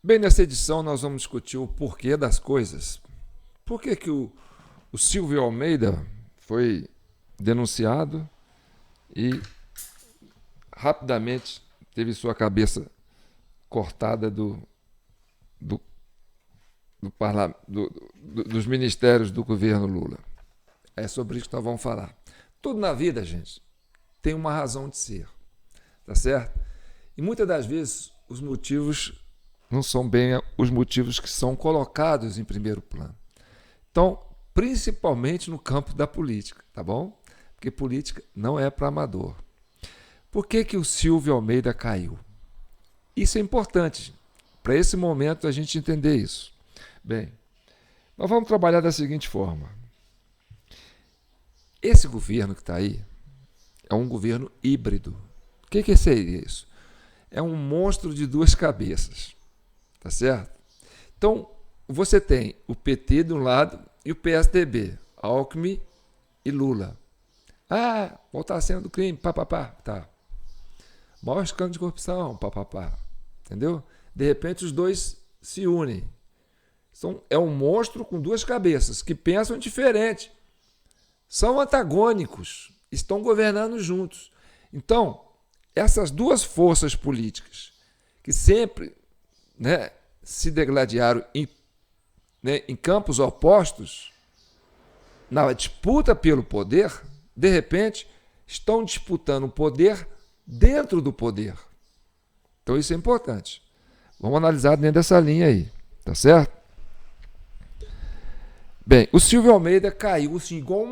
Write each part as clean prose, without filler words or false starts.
Bem, nessa edição nós vamos discutir o porquê das coisas. Por que que o Silvio Almeida foi denunciado e rapidamente teve sua cabeça cortada do, dos ministérios do governo Lula? É sobre isso que nós vamos falar. Tudo na vida, gente, tem uma razão de ser, tá certo? E muitas das vezes os motivos não são bem os motivos que são colocados em primeiro plano. Então, principalmente no campo da política, tá bom? Porque política não é para amador. Por que que o Silvio Almeida caiu? Isso é importante, para esse momento a gente entender isso. Bem, nós vamos trabalhar da seguinte forma. Esse governo que está aí é um governo híbrido. O que seria isso? É um monstro de duas cabeças, tá certo? Então, você tem o PT de um lado e o PSDB, Alckmin e Lula. Ah, voltar a cena do crime, papapá, tá. Maior escândalo de corrupção, papapá, entendeu? De repente os dois se unem. Então, é um monstro com duas cabeças, que pensam diferente. São antagônicos, estão governando juntos. Então, essas duas forças políticas, que sempre, se degladiaram em campos opostos, na disputa pelo poder, de repente, estão disputando o poder dentro do poder. Então, isso é importante. Vamos analisar dentro dessa linha aí, tá certo? Bem, o Silvio Almeida caiu assim, igual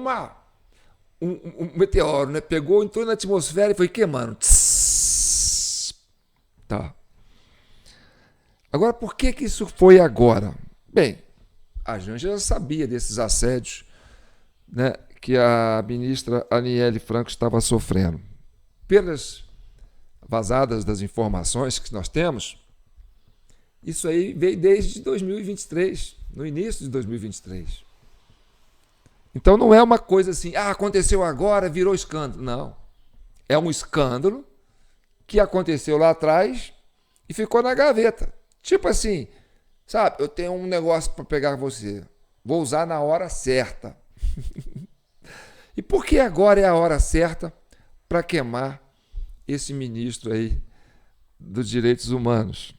um meteoro, né? Pegou, entrou na atmosfera e foi queimando. Tss, tá. Agora, por que que isso foi agora? Bem, a gente já sabia desses assédios, né, que a ministra Aniele Franco estava sofrendo. Pelas vazadas das informações que nós temos, isso aí veio desde 2023, no início de 2023. Então não é uma coisa assim, aconteceu agora, virou escândalo. Não. É um escândalo que aconteceu lá atrás e ficou na gaveta. Tipo assim, sabe, eu tenho um negócio para pegar você, vou usar na hora certa. E por que agora é a hora certa para queimar esse ministro aí dos direitos humanos?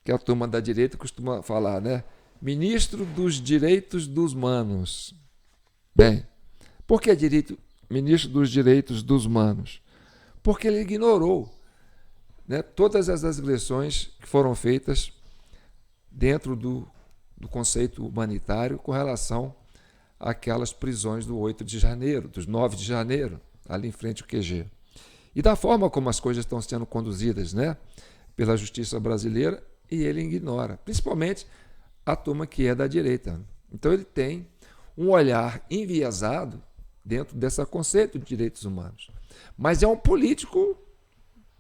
Que a turma da direita costuma falar, né? Ministro dos direitos dos humanos. Bem, por que ministro dos direitos dos humanos? Porque ele ignorou, né, todas as agressões que foram feitas dentro do conceito humanitário com relação àquelas prisões do 8 de janeiro, dos 9 de janeiro, ali em frente ao QG. E da forma como as coisas estão sendo conduzidas, né, pela justiça brasileira, e ele ignora, principalmente a turma que é da direita. Então ele tem um olhar enviesado dentro desse conceito de direitos humanos. Mas é um político,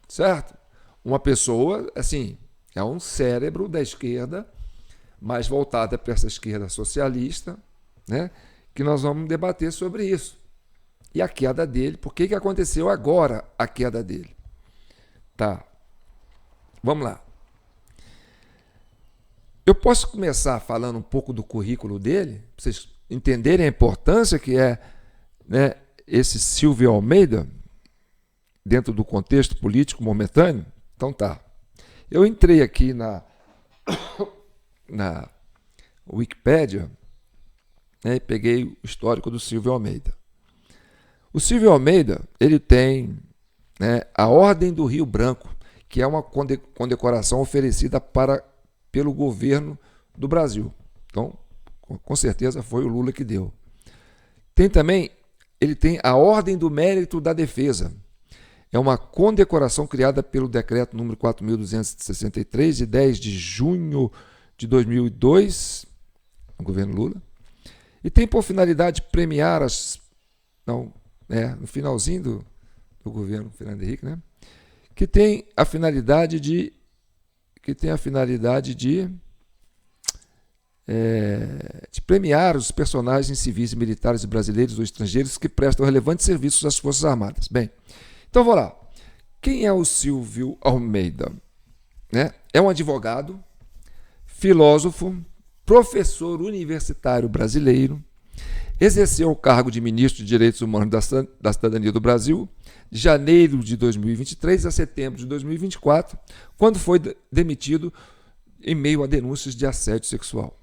certo? Uma pessoa, assim, é um cérebro da esquerda, mais voltada para essa esquerda socialista, né? Que nós vamos debater sobre isso. E a queda dele, por que aconteceu agora a queda dele? Tá, vamos lá. Eu posso começar falando um pouco do currículo dele, para vocês entenderem a importância que é, né, esse Silvio Almeida dentro do contexto político momentâneo? Então tá. Eu entrei aqui na Wikipédia, né, e peguei o histórico do Silvio Almeida. O Silvio Almeida, ele tem, né, a Ordem do Rio Branco, que é uma condecoração oferecida pelo governo do Brasil. Então, com certeza foi o Lula que deu. Tem também, ele tem a Ordem do Mérito da Defesa. É uma condecoração criada pelo decreto número 4.263, de 10 de junho de 2002, no governo Lula. E tem por finalidade premiar no finalzinho do governo Fernando Henrique, né? Que tem a finalidade de premiar os personagens civis e militares brasileiros ou estrangeiros que prestam relevantes serviços às Forças Armadas. Bem, então vou lá. Quem é o Silvio Almeida? Né? É um advogado, filósofo, professor universitário brasileiro, exerceu o cargo de ministro de Direitos Humanos da Cidadania do Brasil de janeiro de 2023 a setembro de 2024, quando foi demitido em meio a denúncias de assédio sexual.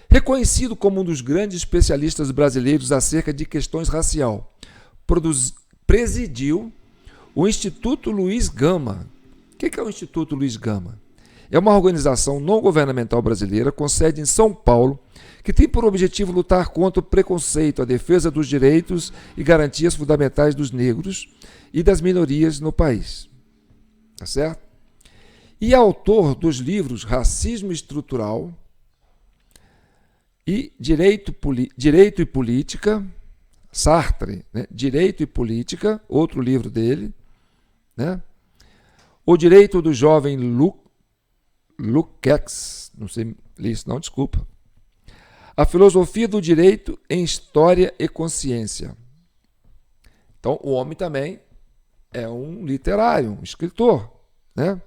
Reconhecido como um dos grandes especialistas brasileiros acerca de questões raciais, presidiu o Instituto Luiz Gama. O que é o Instituto Luiz Gama? É uma organização não governamental brasileira com sede em São Paulo, que tem por objetivo lutar contra o preconceito, a defesa dos direitos e garantias fundamentais dos negros e das minorias no país. Tá certo? E é autor dos livros Racismo Estrutural e Direito e Política, Sartre, né? Direito e Política, outro livro dele, né? O Direito do Jovem Lukács, não sei ler isso não, desculpa. A Filosofia do Direito em História e Consciência. Então, o homem também é um literário, um escritor, né?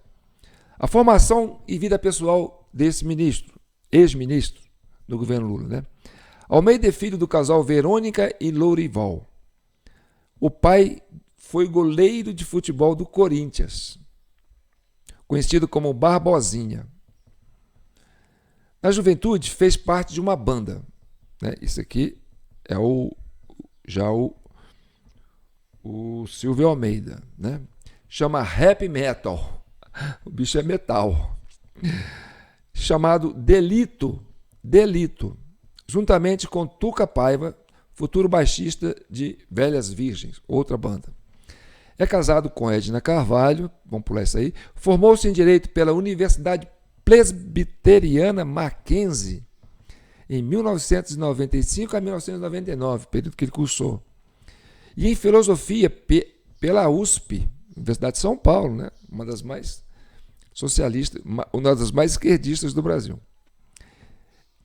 A formação e vida pessoal desse ministro, ex-ministro do governo Lula, né? Almeida é filho do casal Verônica e Lourival. O pai foi goleiro de futebol do Corinthians, conhecido como Barbosinha. Na juventude, fez parte de uma banda, né? Isso aqui é o Silvio Almeida, né? Chama Rap Metal. O bicho é metal. Chamado Delito, juntamente com Tuca Paiva, futuro baixista de Velhas Virgens, outra banda. É casado com Edna Carvalho, vamos pular isso aí. Formou-se em Direito pela Universidade Presbiteriana Mackenzie em 1995 a 1999, período que ele cursou. E em Filosofia pela USP, Universidade de São Paulo, né? Uma das mais socialistas, uma das mais esquerdistas do Brasil.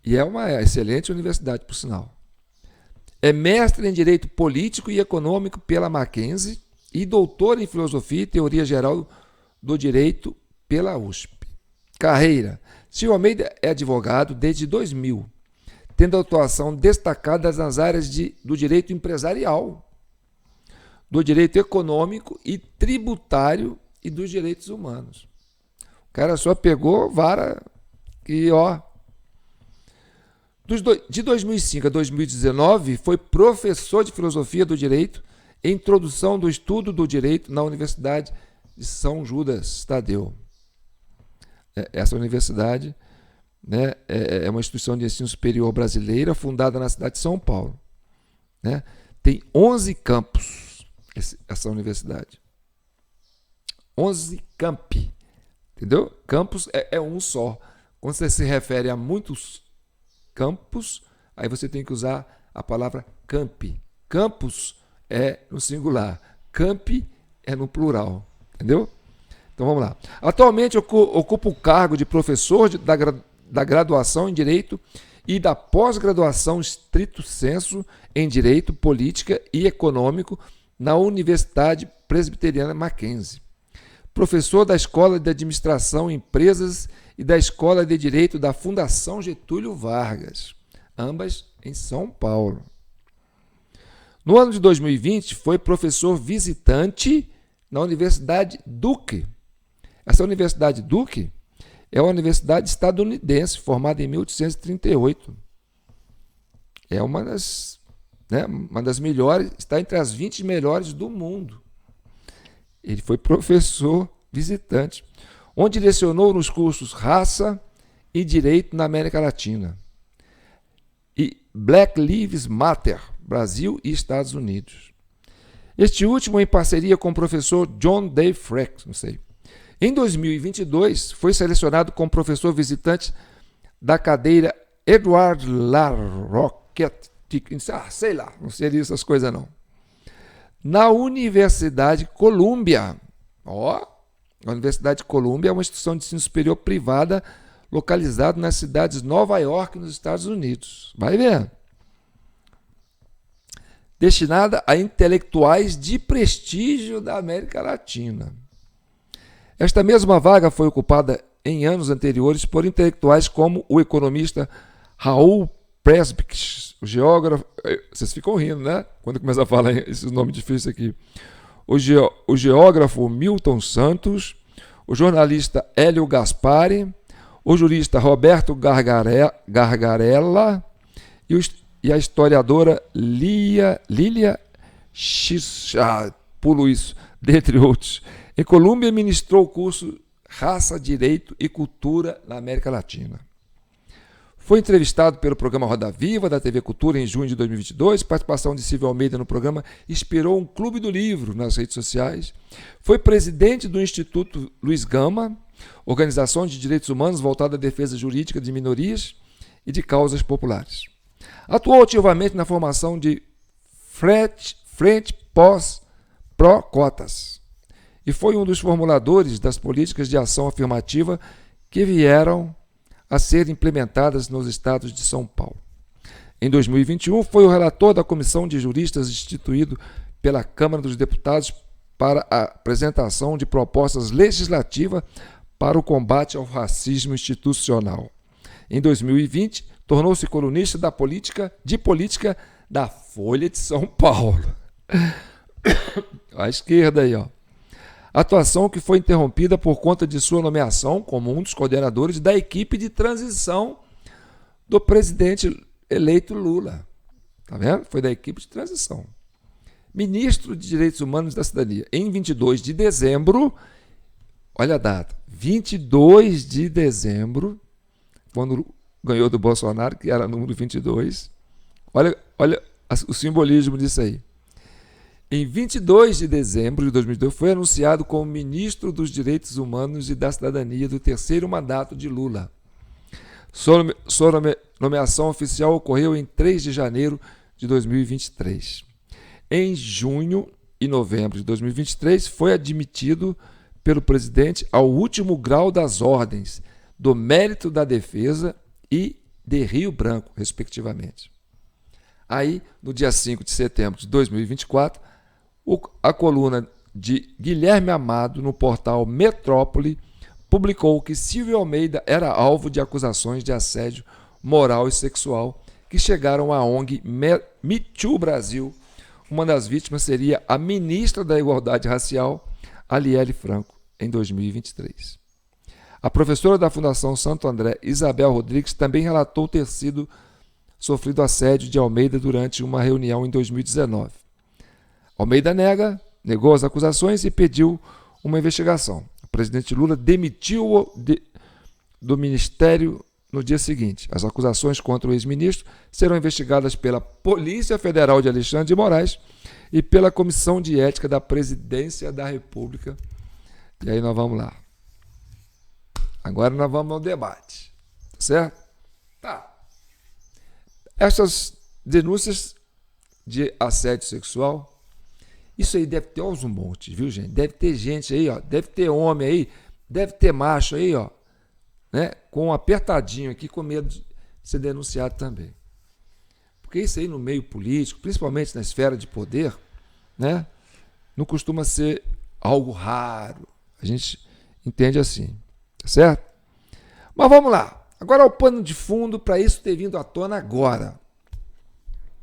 E é uma excelente universidade, por sinal. É mestre em Direito Político e Econômico pela Mackenzie e doutor em Filosofia e Teoria Geral do Direito pela USP. Carreira. Silvio Almeida é advogado desde 2000, tendo atuação destacada nas áreas do direito empresarial, do direito econômico e tributário e dos direitos humanos. O cara só pegou vara e ó. De 2005 a 2019, foi professor de Filosofia do Direito e Introdução do Estudo do Direito na Universidade de São Judas Tadeu. Essa universidade, né, é uma instituição de ensino superior brasileira fundada na cidade de São Paulo, né? Tem 11 campos essa universidade. 11 campi. Entendeu? Campus é um só. Quando você se refere a muitos campos, aí você tem que usar a palavra campi. Campus é no singular, campi é no plural. Entendeu? Então vamos lá. Atualmente ocupa o cargo de professor da graduação em Direito e da pós-graduação estrito sensu em Direito, Política e Econômico na Universidade Presbiteriana Mackenzie. Professor da Escola de Administração e Empresas e da Escola de Direito da Fundação Getúlio Vargas, ambas em São Paulo. No ano de 2020, foi professor visitante na Universidade Duke. Essa Universidade Duke é uma universidade estadunidense, formada em 1838. É uma das melhores, está entre as 20 melhores do mundo. Ele foi professor visitante, onde lecionou nos cursos Raça e Direito na América Latina e Black Lives Matter, Brasil e Estados Unidos. Este último em parceria com o professor John Day Freck, não sei. Em 2022, foi selecionado como professor visitante da cadeira Edward LaRoquette, sei lá, não sei essas coisas não. Na Universidade Columbia. A Universidade Columbia é uma instituição de ensino superior privada localizada nas cidades de Nova York, nos Estados Unidos. Vai ver. Destinada a intelectuais de prestígio da América Latina. Esta mesma vaga foi ocupada em anos anteriores por intelectuais como o economista Raul Presbix, o geógrafo... Vocês ficam rindo, né? Quando começa a falar esses nomes difíceis aqui. O geógrafo Milton Santos, o jornalista Hélio Gaspari, o jurista Roberto Gargarella e a historiadora Lília X, pulo isso, dentre outros. Em Colômbia, ministrou o curso Raça, Direito e Cultura na América Latina. Foi entrevistado pelo programa Roda Viva, da TV Cultura, em junho de 2022. Participação de Silvio Almeida no programa inspirou um clube do livro nas redes sociais. Foi presidente do Instituto Luiz Gama, organização de direitos humanos voltada à defesa jurídica de minorias e de causas populares. Atuou ativamente na formação de Frente Pró-Cotas e foi um dos formuladores das políticas de ação afirmativa que vieram a ser implementadas nos estados de São Paulo. Em 2021, foi o relator da Comissão de Juristas instituído pela Câmara dos Deputados para a apresentação de propostas legislativas para o combate ao racismo institucional. Em 2020, tornou-se colunista de política da Folha de São Paulo. À esquerda aí, ó. Atuação que foi interrompida por conta de sua nomeação como um dos coordenadores da equipe de transição do presidente eleito Lula. Tá vendo? Foi da equipe de transição. Ministro de Direitos Humanos da Cidadania. Em 22 de dezembro, olha a data, 22 de dezembro, quando ganhou do Bolsonaro, que era número 22. Olha o simbolismo disso aí. Em 22 de dezembro de 2002, foi anunciado como ministro dos Direitos Humanos e da Cidadania do terceiro mandato de Lula. Sua nomeação oficial ocorreu em 3 de janeiro de 2023. Em junho e novembro de 2023, foi admitido pelo presidente ao último grau das ordens do Mérito da Defesa e de Rio Branco, respectivamente. Aí, no dia 5 de setembro de 2024, a coluna de Guilherme Amado no portal Metrópole publicou que Silvio Almeida era alvo de acusações de assédio moral e sexual que chegaram à ONG Me Too Brasil. Uma das vítimas seria a ministra da Igualdade Racial, Aliele Franco, em 2023. A professora da Fundação Santo André, Isabel Rodrigues, também relatou ter sofrido assédio de Almeida durante uma reunião em 2019. Almeida negou as acusações e pediu uma investigação. O presidente Lula demitiu-o do ministério no dia seguinte. As acusações contra o ex-ministro serão investigadas pela Polícia Federal de Alexandre de Moraes e pela Comissão de Ética da Presidência da República. E aí nós vamos lá. Agora nós vamos ao debate. Certo? Tá. Essas denúncias de assédio sexual, isso aí deve ter uns montes, viu, gente? Deve ter gente aí, ó, deve ter homem aí, deve ter macho aí, ó, né, com um apertadinho aqui, com medo de ser denunciado também. Porque isso aí no meio político, principalmente na esfera de poder, né, não costuma ser algo raro. A gente entende assim, tá certo? Mas vamos lá. Agora o pano de fundo para isso ter vindo à tona agora.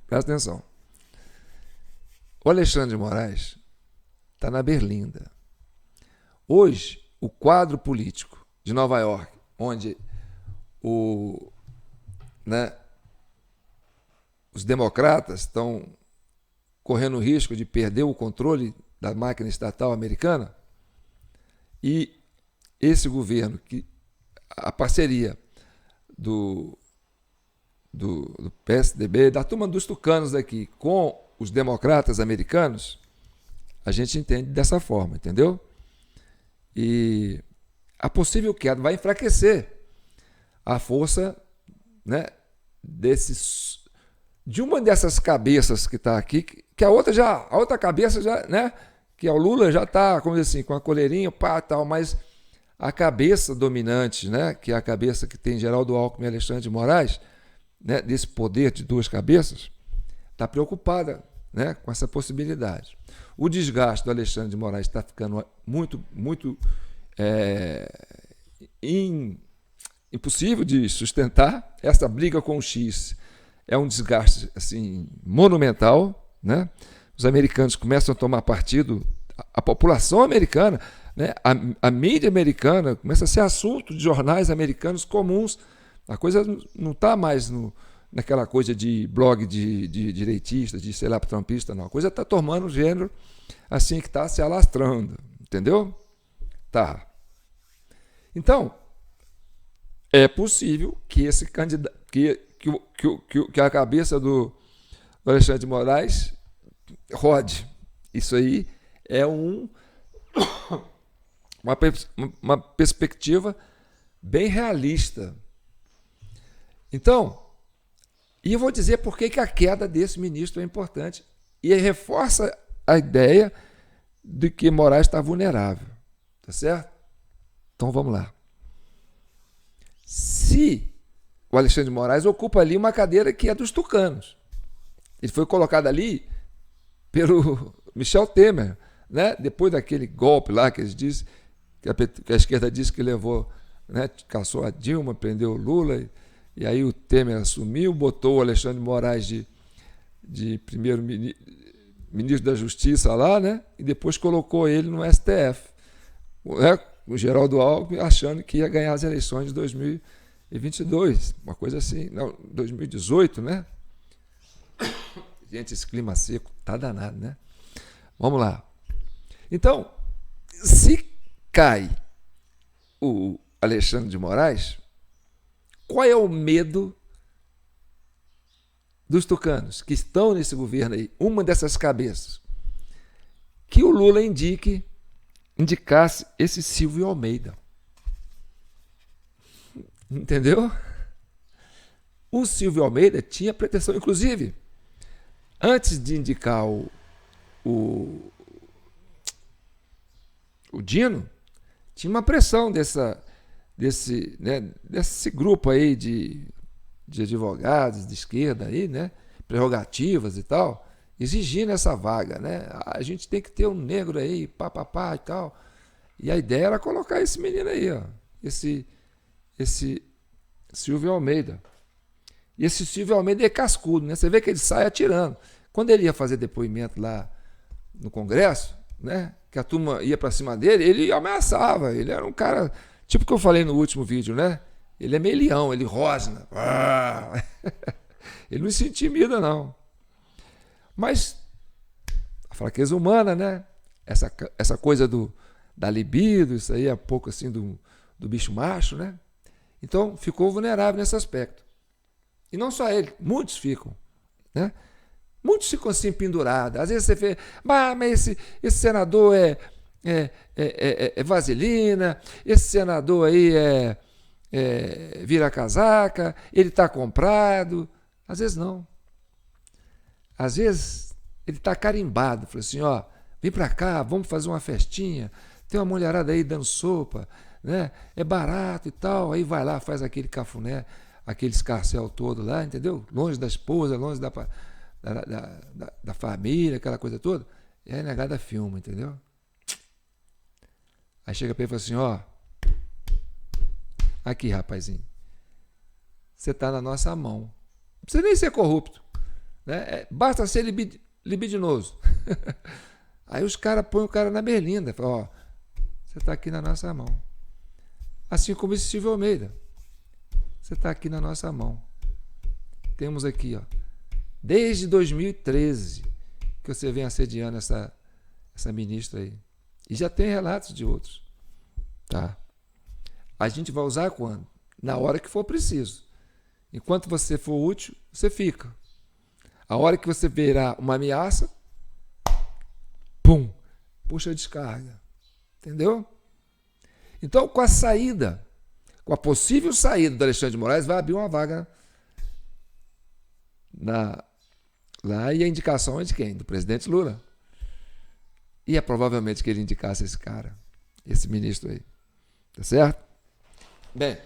Presta atenção. O Alexandre de Moraes está na berlinda. Hoje, o quadro político de Nova York, onde os democratas estão correndo o risco de perder o controle da máquina estatal americana, e esse governo, que a parceria do PSDB, da turma dos tucanos aqui, com os democratas americanos, a gente entende dessa forma, entendeu? E a possível queda vai enfraquecer a força, né, de uma dessas cabeças que está aqui, que a outra cabeça já, né, que é o Lula, já está, como dizer assim, com a coleirinha, pá, tal, mas a cabeça dominante, né, que é a cabeça que tem Geraldo Alckmin e Alexandre de Moraes, né, desse poder de duas cabeças, está preocupada, né, com essa possibilidade. O desgaste do Alexandre de Moraes está ficando muito impossível de sustentar. Essa briga com o X é um desgaste assim, monumental, né? Os americanos começam a tomar partido, a população americana, né? A mídia americana começa a ser assunto de jornais americanos comuns. A coisa não está mais naquela coisa de blog de direitista, de sei lá, trumpista, não. A coisa está tomando um gênero assim que está se alastrando, entendeu? Tá. Então, é possível que esse candidato, que a cabeça do Alexandre de Moraes rode. Isso aí é uma perspectiva bem realista. Então, e eu vou dizer por que a queda desse ministro é importante. E reforça a ideia de que Moraes está vulnerável. Tá certo? Então vamos lá. Se o Alexandre de Moraes ocupa ali uma cadeira que é dos tucanos, ele foi colocado ali pelo Michel Temer, né? Depois daquele golpe lá que eles dizem, que a esquerda disse que levou, né? Caçou a Dilma, prendeu o Lula, e aí o Temer assumiu, botou o Alexandre de Moraes de primeiro-ministro da Justiça lá, né? E depois colocou ele no STF. O Geraldo Alckmin achando que ia ganhar as eleições de 2022, uma coisa assim, não, 2018, né? Gente, esse clima seco tá danado, né? Vamos lá. Então, se cai o Alexandre de Moraes, qual é o medo dos tucanos que estão nesse governo aí? Uma dessas cabeças. Que o Lula indicasse esse Silvio Almeida. Entendeu? O Silvio Almeida tinha pretensão, inclusive, antes de indicar o Dino, tinha uma pressão desse grupo aí de advogados de esquerda aí, né? Prerrogativas e tal, exigindo essa vaga, né? A gente tem que ter um negro aí, papapá e tal. E a ideia era colocar esse menino aí, ó, esse Silvio Almeida. E esse Silvio Almeida é cascudo, né? Você vê que ele sai atirando. Quando ele ia fazer depoimento lá no Congresso, né? Que a turma ia para cima dele, ele ameaçava. Ele era um cara, tipo que eu falei no último vídeo, né? Ele é meio leão, ele rosna. Ele não se intimida, não. Mas a fraqueza humana, né? Essa coisa da libido, isso aí é pouco assim do bicho macho, né? Então ficou vulnerável nesse aspecto. E não só ele, muitos ficam, né? Muitos ficam assim pendurados. Às vezes você vê, mas esse senador é vaselina, esse senador aí vira casaca, ele está comprado. Às vezes não. Às vezes ele está carimbado. Fala assim, ó, vem para cá, vamos fazer uma festinha. Tem uma mulherada aí dando sopa, né? É barato e tal. Aí vai lá, faz aquele cafuné, aquele escarcel todo lá, entendeu? Longe da esposa, longe da família, aquela coisa toda. E aí a negada filma, entendeu? Aí chega para ele e fala assim, ó, aqui, rapazinho, você está na nossa mão. Não precisa nem ser corrupto, né? Basta ser libidinoso. Aí os caras põem o cara na berlinda, falam, ó, você está aqui na nossa mão. Assim como esse Silvio Almeida. Você está aqui na nossa mão. Temos aqui, ó, desde 2013 que você vem assediando essa ministra aí. E já tem relatos de outros. Tá? A gente vai usar quando? Na hora que for preciso. Enquanto você for útil, você fica. A hora que você verá uma ameaça, pum, puxa a descarga. Entendeu? Então, com a possível saída do Alexandre de Moraes, vai abrir uma vaga lá, e a indicação é de quem? Do presidente Lula. E é provavelmente que ele indicasse esse cara, esse ministro aí. Tá certo? Bem,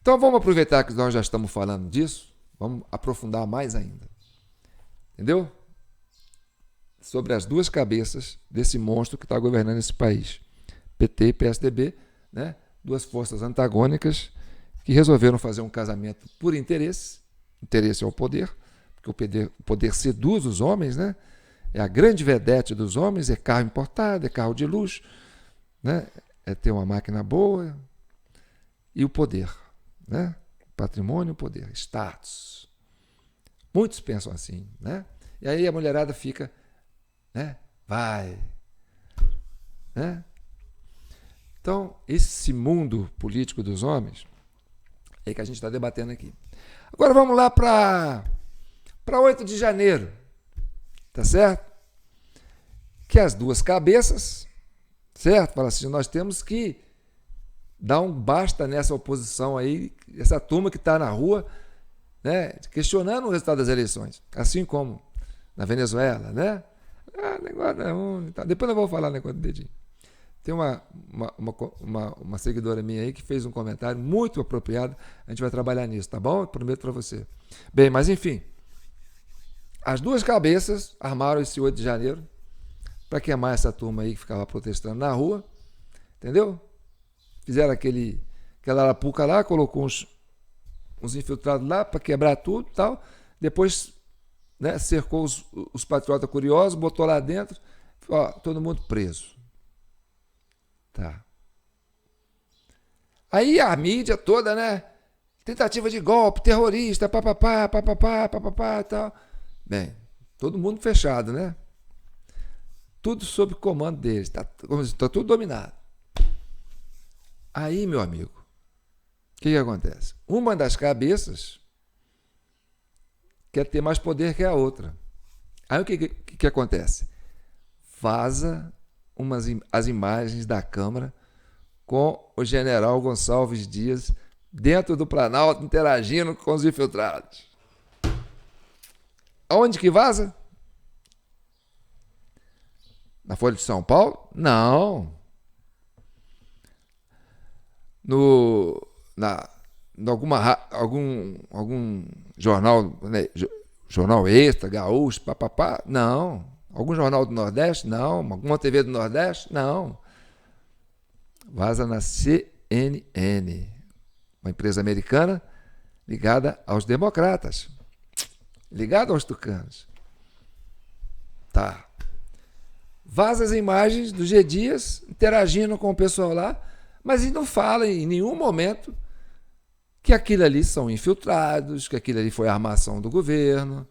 então vamos aproveitar que nós já estamos falando disso, vamos aprofundar mais ainda. Entendeu? Sobre as duas cabeças desse monstro que está governando esse país. PT e PSDB, né? duas forças antagônicas que resolveram fazer um casamento por interesse. Interesse é o poder, porque o poder seduz os homens, né? É a grande vedete dos homens, é carro importado, é carro de luxo, né? É ter uma máquina boa e o poder, né? Patrimônio, poder, status. Muitos pensam assim, né? E aí a mulherada fica, né? Vai, né? Então, esse mundo político dos homens é que a gente está debatendo aqui. Agora vamos lá para 8 de janeiro, tá certo? Que as duas cabeças, certo? Fala assim, nós temos que dar um basta nessa oposição aí, essa turma que está na rua, né, questionando o resultado das eleições, assim como na Venezuela, né? Negócio não, tá. Depois eu vou falar negócio do dedinho. Tem uma seguidora minha aí que fez um comentário muito apropriado. A gente vai trabalhar nisso, tá bom? Eu prometo para você. Bem, mas enfim. As duas cabeças armaram esse 8 de janeiro para queimar essa turma aí que ficava protestando na rua. Entendeu? Fizeram aquela arapuca lá, colocou uns infiltrados lá para quebrar tudo e tal. Depois, né, cercou os patriotas curiosos, botou lá dentro. Ó, todo mundo preso. Tá. Aí a mídia toda, né? Tentativa de golpe, terrorista, papapá, papapá, papapá e tal. Bem, todo mundo fechado, né? Tudo sob comando deles. Tá tudo dominado. Aí, meu amigo, o que acontece? Uma das cabeças quer ter mais poder que a outra. Aí o que acontece? Vaza as imagens da Câmara com o general Gonçalves Dias dentro do Planalto interagindo com os infiltrados. Aonde que vaza? Na Folha de São Paulo? Não. Algum jornal, né, jornal Extra, Gaúcho, papapá? Não. Algum jornal do Nordeste? Não. Alguma TV do Nordeste? Não. Vaza na CNN, uma empresa americana ligada aos democratas, ligada aos tucanos. Tá. Vaza as imagens do G. Dias interagindo com o pessoal lá, mas não fala em nenhum momento que aquilo ali são infiltrados, que aquilo ali foi armação do governo.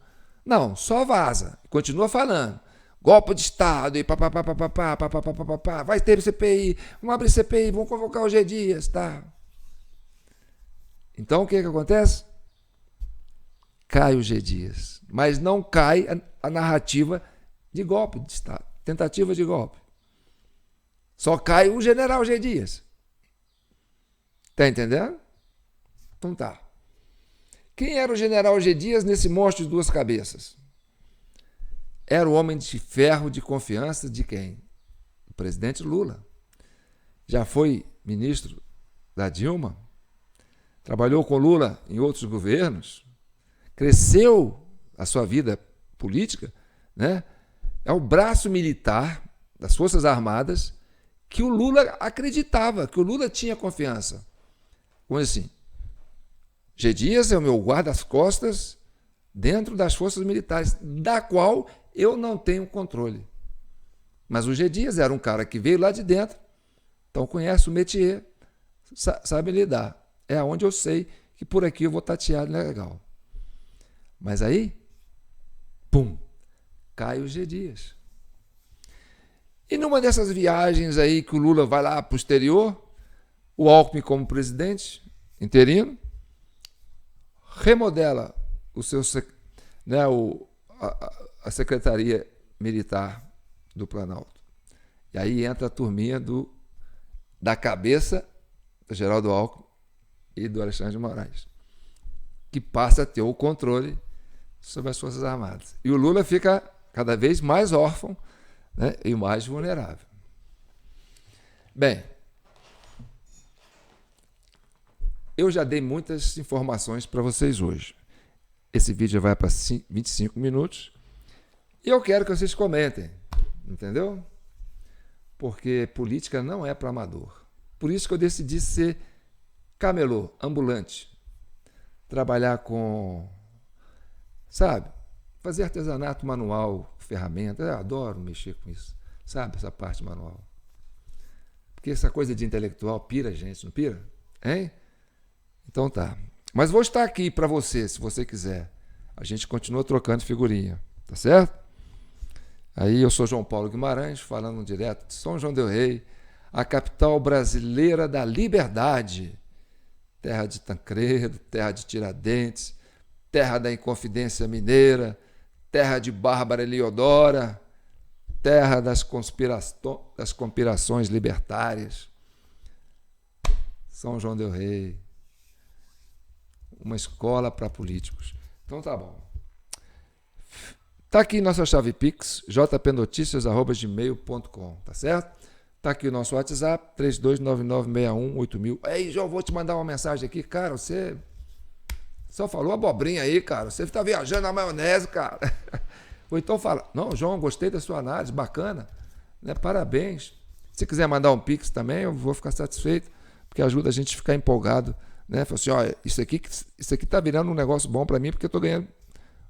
Não, só vaza. Continua falando. Golpe de Estado e papapá, vai ter CPI, vamos abrir CPI, vamos convocar o G. Dias, tá? Então o que acontece? Cai o G. Dias, mas não cai a narrativa de golpe de Estado, tentativa de golpe. Só cai o general G. Dias. Tá entendendo? Então tá. Quem era o general G. Dias nesse monstro de duas cabeças? Era o homem de ferro de confiança de quem? O presidente Lula. Já foi ministro da Dilma, trabalhou com Lula em outros governos, cresceu a sua vida política, né? É o braço militar das Forças Armadas que o Lula acreditava, que o Lula tinha confiança. Como assim? G. Dias é o meu guarda-costas dentro das forças militares, da qual eu não tenho controle. Mas o G. Dias era um cara que veio lá de dentro, então conhece o métier, sabe lidar. É onde eu sei que por aqui eu vou tatear legal. Mas aí, pum, cai o G. Dias. E numa dessas viagens aí que o Lula vai lá para o exterior, o Alckmin como presidente interino, remodela o seu, né, a Secretaria Militar do Planalto. E aí entra a turminha da cabeça do Geraldo Alckmin e do Alexandre de Moraes, que passa a ter o controle sobre as Forças Armadas. E o Lula fica cada vez mais órfão, né, e mais vulnerável. Bem, eu já dei muitas informações para vocês hoje. Esse vídeo vai para 25 minutos e eu quero que vocês comentem, entendeu? Porque política não é para amador. Por isso que eu decidi ser camelô, ambulante. Trabalhar com, sabe, fazer artesanato manual, ferramenta. Eu adoro mexer com isso, sabe, essa parte manual. Porque essa coisa de intelectual pira a gente, não pira? Hein? Então tá. Mas vou estar aqui para você, se você quiser. A gente continua trocando figurinha, tá certo? Aí eu sou João Paulo Guimarães, falando direto de São João del Rei, a capital brasileira da liberdade. Terra de Tancredo, terra de Tiradentes, terra da Inconfidência Mineira, terra de Bárbara Eliodora, terra das conspirações libertárias. São João del Rei, uma escola para políticos. Então tá bom. Tá aqui nossa chave Pix, jpnoticias@gmail.com, tá certo? Tá aqui o nosso WhatsApp, 3299618000. Ei, João, vou te mandar uma mensagem aqui. Cara, você só falou abobrinha aí, cara. Você tá viajando na maionese, cara. Ou então fala, não, João, gostei da sua análise, bacana. Né? Parabéns. Se quiser mandar um Pix também, eu vou ficar satisfeito, porque ajuda a gente a ficar empolgado. Né? Fala assim, olha, isso aqui tá virando um negócio bom para mim, porque eu tô ganhando,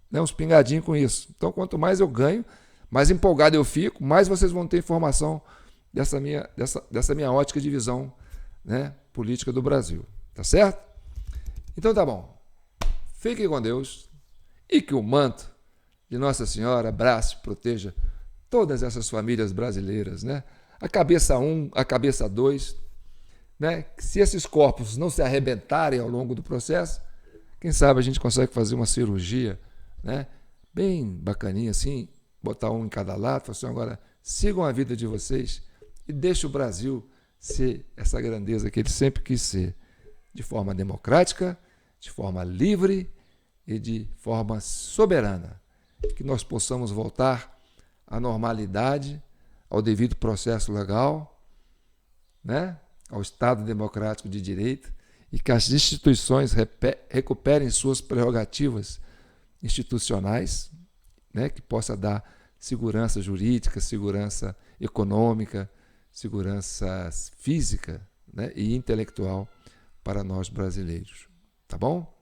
né, uns pingadinhos com isso. Então, quanto mais eu ganho, mais empolgado eu fico, mais vocês vão ter informação dessa minha ótica de visão, né, política do Brasil. Tá certo? Então tá bom. Fiquem com Deus e que o manto de Nossa Senhora abrace e proteja todas essas famílias brasileiras, né? A cabeça 1, a cabeça 2, né? Se esses corpos não se arrebentarem ao longo do processo, quem sabe a gente consegue fazer uma cirurgia, né? Bem bacaninha assim, botar um em cada lado, falar assim, agora sigam a vida de vocês e deixe o Brasil ser essa grandeza que ele sempre quis ser, de forma democrática, de forma livre e de forma soberana. Que nós possamos voltar à normalidade, ao devido processo legal, né? Ao Estado democrático de direito, e que as instituições recuperem suas prerrogativas institucionais, né? Que possa dar segurança jurídica, segurança econômica, segurança física, né, e intelectual para nós brasileiros. Tá bom?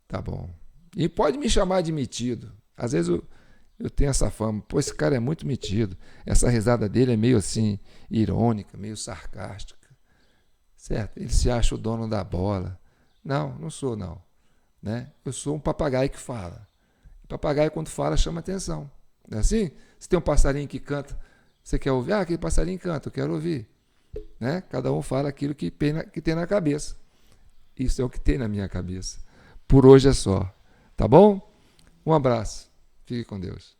Tá bom. E pode me chamar de metido. Às vezes eu tenho essa fama. Pô, esse cara é muito metido. Essa risada dele é meio assim, irônica, meio sarcástica. Certo? Ele se acha o dono da bola. Não, não sou não. Né? Eu sou um papagaio que fala. O papagaio, quando fala, chama atenção. Não é assim? Se tem um passarinho que canta, você quer ouvir? Ah, aquele passarinho canta, eu quero ouvir. Né? Cada um fala aquilo que tem na cabeça. Isso é o que tem na minha cabeça. Por hoje é só. Tá bom? Um abraço. Fique com Deus.